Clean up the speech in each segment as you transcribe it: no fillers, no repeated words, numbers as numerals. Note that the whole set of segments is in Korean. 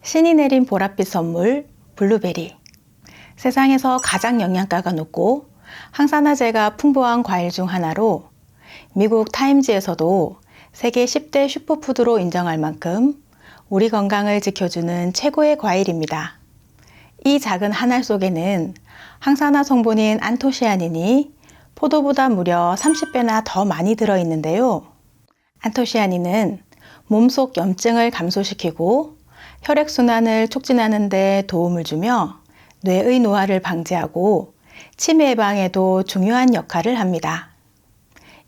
신이 내린 보랏빛 선물, 블루베리. 세상에서 가장 영양가가 높고 항산화제가 풍부한 과일 중 하나로 미국 타임즈에서도 세계 10대 슈퍼푸드로 인정할 만큼 우리 건강을 지켜주는 최고의 과일입니다. 이 작은 한 알 속에는 항산화 성분인 안토시아닌이 포도보다 무려 30배나 더 많이 들어있는데요. 안토시아닌은 몸속 염증을 감소시키고 혈액순환을 촉진하는 데 도움을 주며 뇌의 노화를 방지하고 치매 예방에도 중요한 역할을 합니다.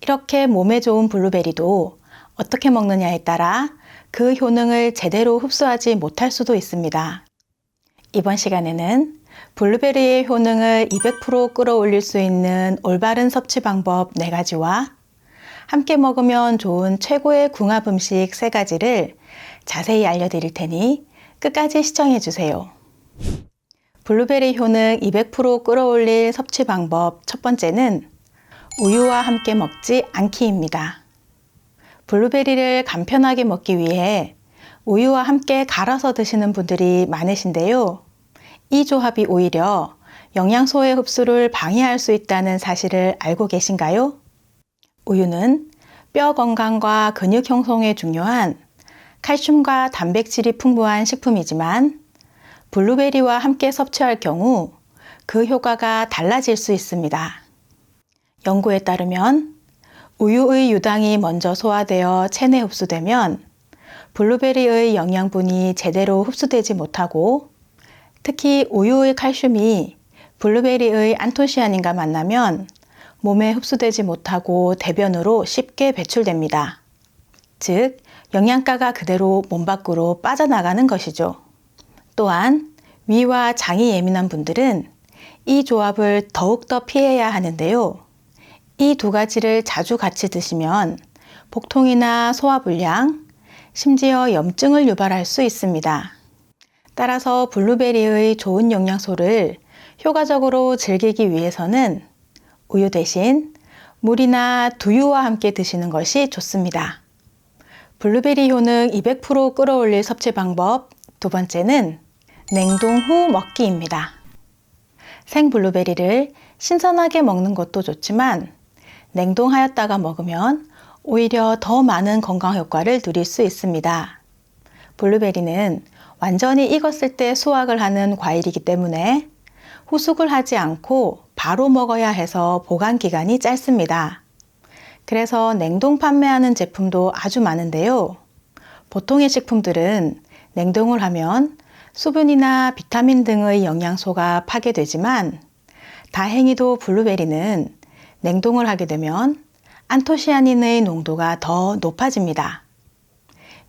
이렇게 몸에 좋은 블루베리도 어떻게 먹느냐에 따라 그 효능을 제대로 흡수하지 못할 수도 있습니다. 이번 시간에는 블루베리의 효능을 200% 끌어올릴 수 있는 올바른 섭취 방법 4가지와 함께 먹으면 좋은 최고의 궁합 음식 3가지를 자세히 알려드릴 테니 끝까지 시청해주세요. 블루베리 효능 200% 끌어올릴 섭취 방법 첫 번째는 우유와 함께 먹지 않기입니다. 블루베리를 간편하게 먹기 위해 우유와 함께 갈아서 드시는 분들이 많으신데요. 이 조합이 오히려 영양소의 흡수를 방해할 수 있다는 사실을 알고 계신가요? 우유는 뼈 건강과 근육 형성에 중요한 칼슘과 단백질이 풍부한 식품이지만 블루베리와 함께 섭취할 경우 그 효과가 달라질 수 있습니다. 연구에 따르면 우유의 유당이 먼저 소화되어 체내 흡수되면 블루베리의 영양분이 제대로 흡수되지 못하고 특히 우유의 칼슘이 블루베리의 안토시아닌과 만나면 몸에 흡수되지 못하고 대변으로 쉽게 배출됩니다. 즉, 영양가가 그대로 몸 밖으로 빠져나가는 것이죠. 또한 위와 장이 예민한 분들은 이 조합을 더욱더 피해야 하는데요. 이 2가지를 자주 같이 드시면 복통이나 소화불량, 심지어 염증을 유발할 수 있습니다. 따라서 블루베리의 좋은 영양소를 효과적으로 즐기기 위해서는 우유 대신 물이나 두유와 함께 드시는 것이 좋습니다. 블루베리 효능 200% 끌어올릴 섭취 방법 두 번째는 냉동 후 먹기입니다. 생 블루베리를 신선하게 먹는 것도 좋지만 냉동하였다가 먹으면 오히려 더 많은 건강 효과를 누릴 수 있습니다. 블루베리는 완전히 익었을 때 수확을 하는 과일이기 때문에 후숙을 하지 않고 바로 먹어야 해서 보관 기간이 짧습니다. 그래서 냉동 판매하는 제품도 아주 많은데요. 보통의 식품들은 냉동을 하면 수분이나 비타민 등의 영양소가 파괴되지만 다행히도 블루베리는 냉동을 하게 되면 안토시아닌의 농도가 더 높아집니다.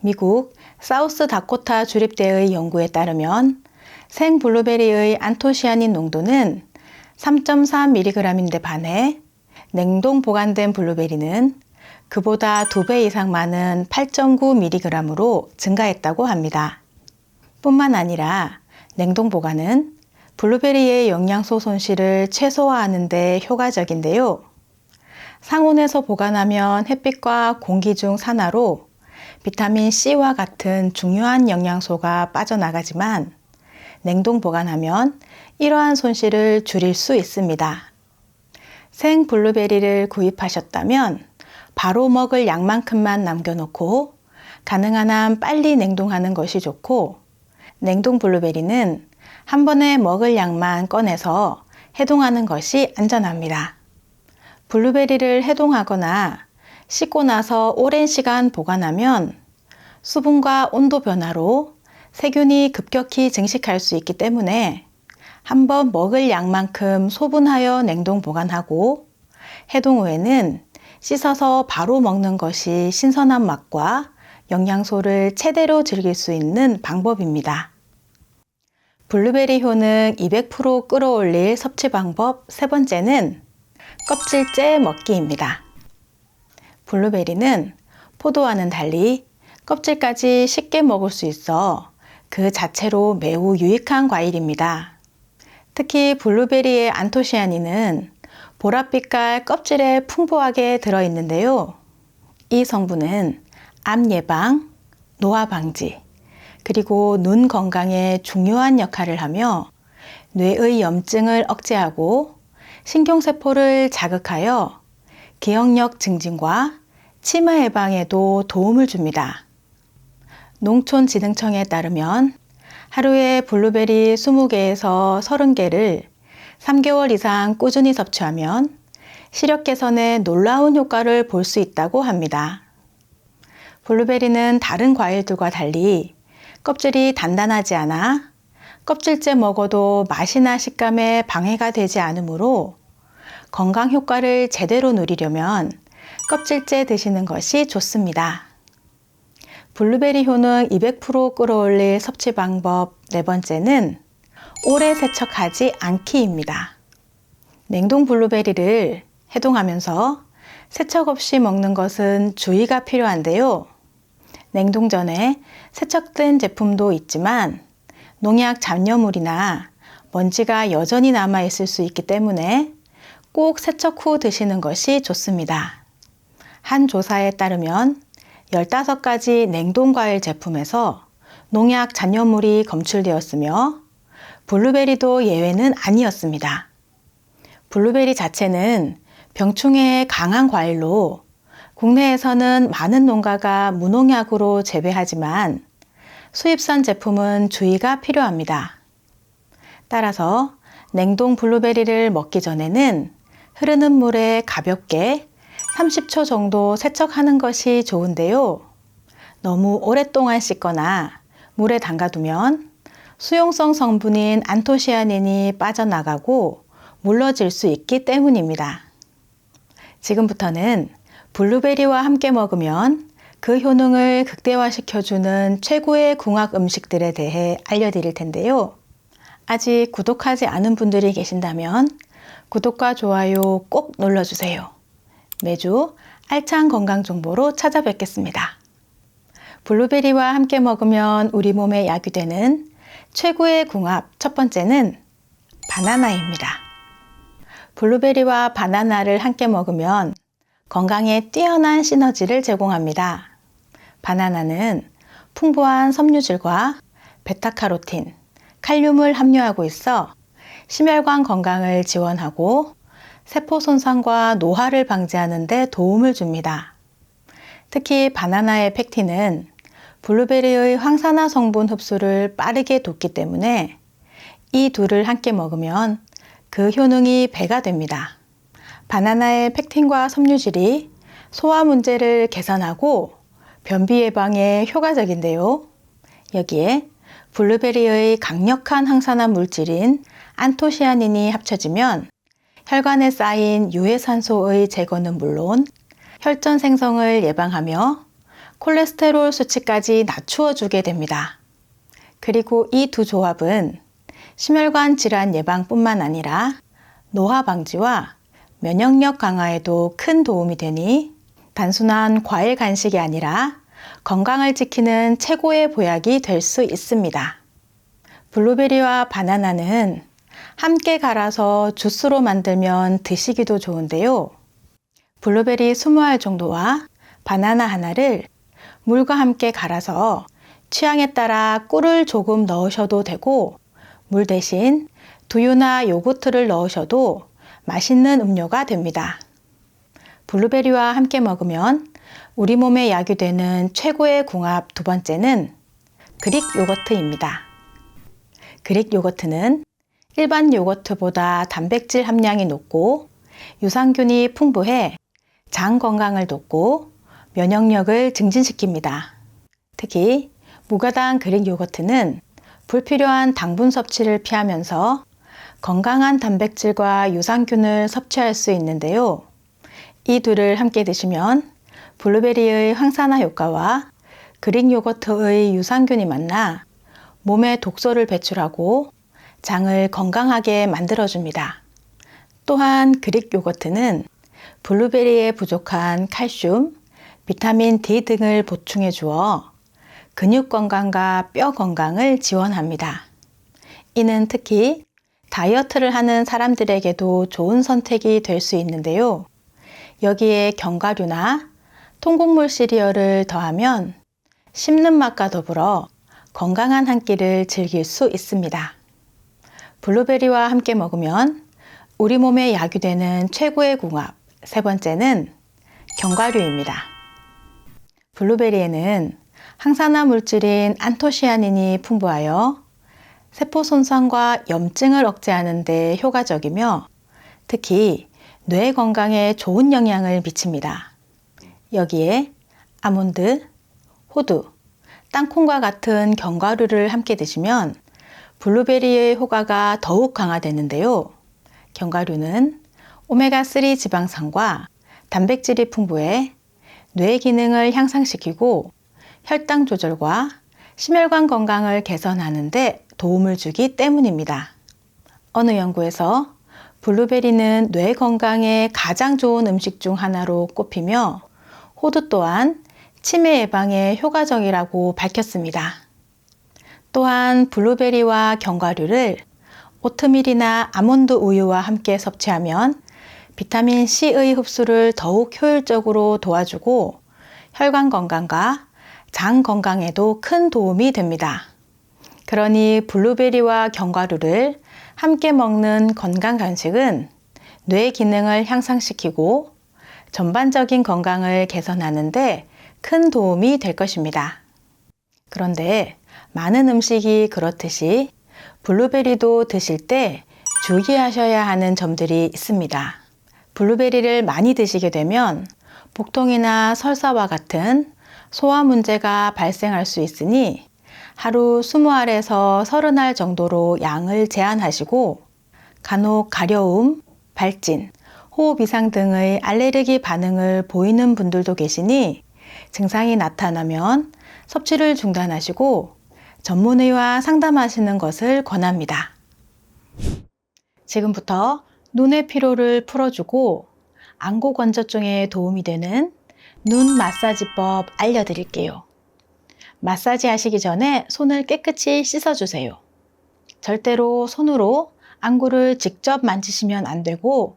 미국 사우스다코타 주립대의 연구에 따르면 생 블루베리의 안토시아닌 농도는 3.3mg인데 반해 냉동 보관된 블루베리는 그보다 2배 이상 많은 8.9mg으로 증가했다고 합니다. 뿐만 아니라 냉동 보관은 블루베리의 영양소 손실을 최소화하는 데 효과적인데요. 상온에서 보관하면 햇빛과 공기 중 산화로 비타민 C와 같은 중요한 영양소가 빠져나가지만 냉동 보관하면 이러한 손실을 줄일 수 있습니다. 생 블루베리를 구입하셨다면 바로 먹을 양만큼만 남겨놓고 가능한 한 빨리 냉동하는 것이 좋고 냉동 블루베리는 한 번에 먹을 양만 꺼내서 해동하는 것이 안전합니다. 블루베리를 해동하거나 씻고 나서 오랜 시간 보관하면 수분과 온도 변화로 세균이 급격히 증식할 수 있기 때문에 한번 먹을 양만큼 소분하여 냉동 보관하고 해동 후에는 씻어서 바로 먹는 것이 신선한 맛과 영양소를 최대로 즐길 수 있는 방법입니다. 블루베리 효능 200% 끌어올릴 섭취 방법 세 번째는 껍질째 먹기입니다. 블루베리는 포도와는 달리 껍질까지 쉽게 먹을 수 있어 그 자체로 매우 유익한 과일입니다. 특히 블루베리의 안토시아닌은 보랏빛깔 껍질에 풍부하게 들어있는데요. 이 성분은 암 예방, 노화 방지, 그리고 눈 건강에 중요한 역할을 하며 뇌의 염증을 억제하고 신경세포를 자극하여 기억력 증진과 치매 예방에도 도움을 줍니다. 농촌진흥청에 따르면 하루에 블루베리 20개에서 30개를 3개월 이상 꾸준히 섭취하면 시력 개선에 놀라운 효과를 볼 수 있다고 합니다. 블루베리는 다른 과일들과 달리 껍질이 단단하지 않아 껍질째 먹어도 맛이나 식감에 방해가 되지 않으므로 건강 효과를 제대로 누리려면 껍질째 드시는 것이 좋습니다. 블루베리 효능 200% 끌어올릴 섭취 방법 네 번째는 오래 세척하지 않기입니다. 냉동 블루베리를 해동하면서 세척 없이 먹는 것은 주의가 필요한데요. 냉동 전에 세척된 제품도 있지만 농약 잔여물이나 먼지가 여전히 남아 있을 수 있기 때문에 꼭 세척 후 드시는 것이 좋습니다. 한 조사에 따르면 15가지 냉동 과일 제품에서 농약 잔여물이 검출되었으며 블루베리도 예외는 아니었습니다. 블루베리 자체는 병충해에 강한 과일로 국내에서는 많은 농가가 무농약으로 재배하지만 수입산 제품은 주의가 필요합니다. 따라서 냉동 블루베리를 먹기 전에는 흐르는 물에 가볍게 30초 정도 세척하는 것이 좋은데요. 너무 오랫동안 씻거나 물에 담가두면 수용성 성분인 안토시아닌이 빠져나가고 물러질 수 있기 때문입니다. 지금부터는 블루베리와 함께 먹으면 그 효능을 극대화시켜주는 최고의 궁합 음식들에 대해 알려드릴 텐데요. 아직 구독하지 않은 분들이 계신다면 구독과 좋아요 꼭 눌러주세요. 매주 알찬 건강 정보로 찾아뵙겠습니다. 블루베리와 함께 먹으면 우리 몸에 약이 되는 최고의 궁합 첫 번째는 바나나입니다. 블루베리와 바나나를 함께 먹으면 건강에 뛰어난 시너지를 제공합니다. 바나나는 풍부한 섬유질과 베타카로틴, 칼륨을 함유하고 있어 심혈관 건강을 지원하고 세포 손상과 노화를 방지하는 데 도움을 줍니다. 특히 바나나의 펙틴은 블루베리의 황산화 성분 흡수를 빠르게 돕기 때문에 이 둘을 함께 먹으면 그 효능이 배가 됩니다. 바나나의 펙틴과 섬유질이 소화 문제를 개선하고 변비 예방에 효과적인데요. 여기에 블루베리의 강력한 항산화 물질인 안토시아닌이 합쳐지면 혈관에 쌓인 유해산소의 제거는 물론 혈전 생성을 예방하며 콜레스테롤 수치까지 낮추어 주게 됩니다. 그리고 이 두 조합은 심혈관 질환 예방뿐만 아니라 노화 방지와 면역력 강화에도 큰 도움이 되니 단순한 과일 간식이 아니라 건강을 지키는 최고의 보약이 될 수 있습니다. 블루베리와 바나나는 함께 갈아서 주스로 만들면 드시기도 좋은데요. 블루베리 20알 정도와 바나나 하나를 물과 함께 갈아서 취향에 따라 꿀을 조금 넣으셔도 되고 물 대신 두유나 요거트를 넣으셔도 맛있는 음료가 됩니다. 블루베리와 함께 먹으면 우리 몸에 약이 되는 최고의 궁합 두 번째는 그릭 요거트입니다. 그릭 요거트는 일반 요거트보다 단백질 함량이 높고 유산균이 풍부해 장 건강을 돕고 면역력을 증진시킵니다. 특히 무가당 그릭 요거트는 불필요한 당분 섭취를 피하면서 건강한 단백질과 유산균을 섭취할 수 있는데요. 이 둘을 함께 드시면 블루베리의 황산화 효과와 그릭 요거트의 유산균이 만나 몸에 독소를 배출하고 장을 건강하게 만들어줍니다. 또한 그릭 요거트는 블루베리에 부족한 칼슘, 비타민 D 등을 보충해 주어 근육 건강과 뼈 건강을 지원합니다. 이는 특히 다이어트를 하는 사람들에게도 좋은 선택이 될 수 있는데요. 여기에 견과류나 통곡물 시리얼을 더하면 씹는 맛과 더불어 건강한 한 끼를 즐길 수 있습니다. 블루베리와 함께 먹으면 우리 몸에 약이 되는 최고의 궁합, 세 번째는 견과류입니다. 블루베리에는 항산화 물질인 안토시아닌이 풍부하여 세포 손상과 염증을 억제하는 데 효과적이며 특히 뇌 건강에 좋은 영향을 미칩니다. 여기에 아몬드, 호두, 땅콩과 같은 견과류를 함께 드시면 블루베리의 효과가 더욱 강화되는데요. 견과류는 오메가3 지방산과 단백질이 풍부해 뇌 기능을 향상시키고 혈당 조절과 심혈관 건강을 개선하는 데 도움을 주기 때문입니다. 어느 연구에서 블루베리는 뇌 건강에 가장 좋은 음식 중 하나로 꼽히며 호두 또한 치매 예방에 효과적이라고 밝혔습니다. 또한 블루베리와 견과류를 오트밀이나 아몬드 우유와 함께 섭취하면 비타민 C의 흡수를 더욱 효율적으로 도와주고 혈관 건강과 장 건강에도 큰 도움이 됩니다. 그러니 블루베리와 견과류를 함께 먹는 건강 간식은 뇌 기능을 향상시키고 전반적인 건강을 개선하는 데 큰 도움이 될 것입니다. 그런데 많은 음식이 그렇듯이 블루베리도 드실 때 주의하셔야 하는 점들이 있습니다. 블루베리를 많이 드시게 되면 복통이나 설사와 같은 소화 문제가 발생할 수 있으니 하루 20알에서 30알 정도로 양을 제한하시고 간혹 가려움, 발진, 호흡 이상 등의 알레르기 반응을 보이는 분들도 계시니 증상이 나타나면 섭취를 중단하시고 전문의와 상담하시는 것을 권합니다. 지금부터 눈의 피로를 풀어주고 안구 건조증에 도움이 되는 눈 마사지법 알려드릴게요. 마사지 하시기 전에 손을 깨끗이 씻어주세요. 절대로 손으로 안구를 직접 만지시면 안 되고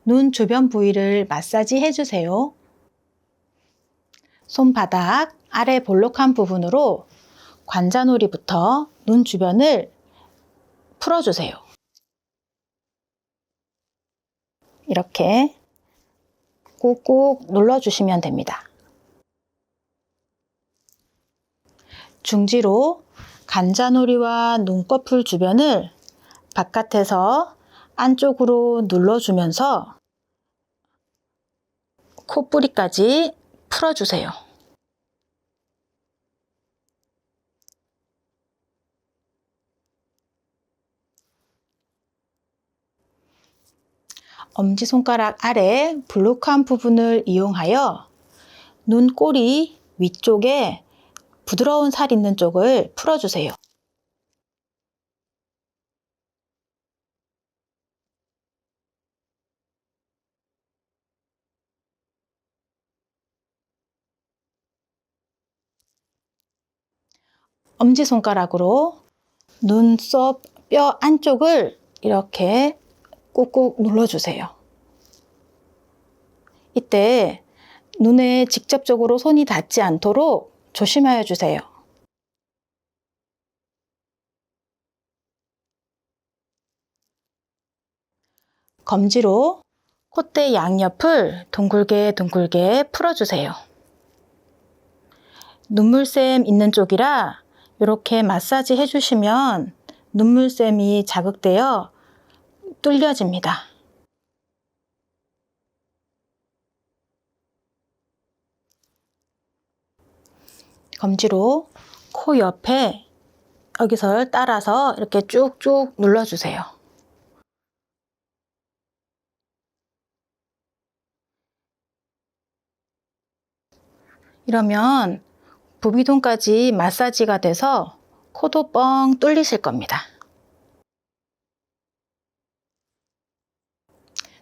눈 주변 부위를 마사지 해주세요. 손바닥 아래 볼록한 부분으로 관자놀이부터 눈 주변을 풀어주세요. 이렇게 꾹꾹 눌러주시면 됩니다. 중지로 관자놀이와 눈꺼풀 주변을 바깥에서 안쪽으로 눌러주면서 콧부리까지 풀어주세요. 엄지손가락 아래 볼록한 부분을 이용하여 눈꼬리 위쪽에 부드러운 살 있는 쪽을 풀어주세요. 엄지손가락으로 눈썹 뼈 안쪽을 이렇게 꾹꾹 눌러주세요. 이때 눈에 직접적으로 손이 닿지 않도록 조심하여 주세요. 검지로 콧대 양옆을 둥글게 풀어주세요. 눈물샘 있는 쪽이라 이렇게 마사지 해주시면 눈물샘이 자극되어 뚫려집니다. 검지로 코 옆에 여기서 따라서 이렇게 쭉쭉 눌러주세요. 이러면 부비동까지 마사지가 돼서 코도 뻥 뚫리실 겁니다.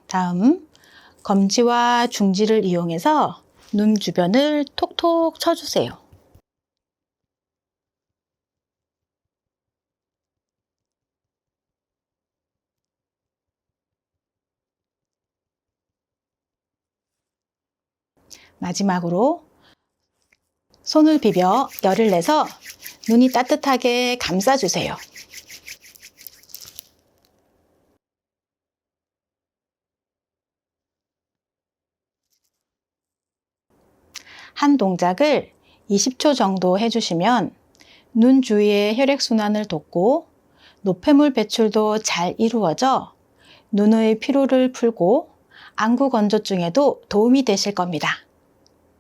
다음 검지와 중지를 이용해서 눈 주변을 톡톡 쳐주세요. 마지막으로 손을 비벼 열을 내서 눈이 따뜻하게 감싸주세요. 한 동작을 20초 정도 해주시면 눈 주위의 혈액순환을 돕고 노폐물 배출도 잘 이루어져 눈의 피로를 풀고 안구 건조증에도 도움이 되실 겁니다.